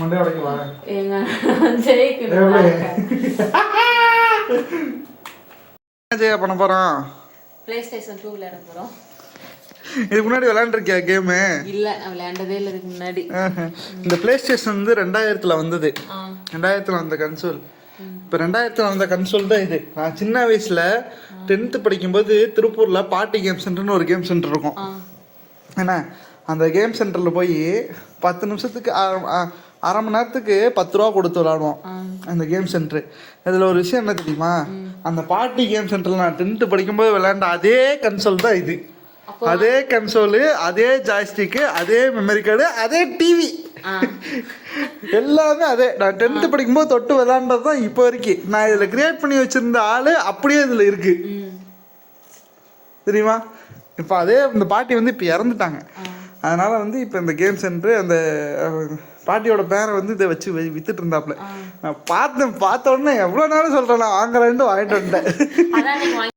Monday உடைக்கவா? ஏங்க ஜெயிக்கணும். என்ன ஜெயா பண்ண போறோம்? PlayStation 2 விளையாட போறோம். இதுக்கு முன்னாடி விளையாண்டுருக்கியா கேமு? இல்ல நான் விளையாண்டதே இல்லை இதுக்கு முன்னாடி. இந்த பிளேஸ்டேஷன் வந்து 2000 வந்தது. 2000 வந்த கன்சோல். இப்போ 2000 வந்த கன்சோல் தான் இது. நான் சின்ன வயசுல 10th படிக்கும்போது திருப்பூர்ல பாட்டி கேம் சென்டர்னு ஒரு கேம் சென்டர் இருக்கும். என்ன அந்த கேம் சென்டரில் போய் 10 நிமிஷத்துக்கு அரை மணி நேரத்துக்கு 10 ரூபா கொடுத்து விளாடுவோம் அந்த கேம் சென்டரு. இதில் ஒரு விஷயம் என்ன தெரியுமா, அந்த பாட்டி கேம் சென்டரில் நான் 10th படிக்கும்போது விளையாண்ட அதே கன்சோல் தான் இது. அதே கன்சோலு, அதே ஜாய்ஸ்டிக்கு, அதே மெமரி கார்டு, அதே டிவி, எல்லாமே அதே. நான் 10th படிக்கும்போது தொட்டு விளையாண்டது தான் இப்போ வரைக்கும். நான் இதில் கிரியேட் பண்ணி வச்சிருந்த ஆள் அப்படியே இதில் இருக்கு தெரியுமா. இப்போ அதே இந்த பாட்டி வந்து இப்போ இறந்துட்டாங்க. அதனால வந்து இப்போ இந்த கேம் சென்டர் அந்த பாட்டியோட பேரை வந்து இதை வச்சு வித்துட்டு இருந்தாப்புல. நான் பார்த்த உடனே எவ்வளோ நேரம் சொல்கிறேன் நான் வாங்குறேன்ட்டு வாங்கிட்டு வந்துட்டேன்.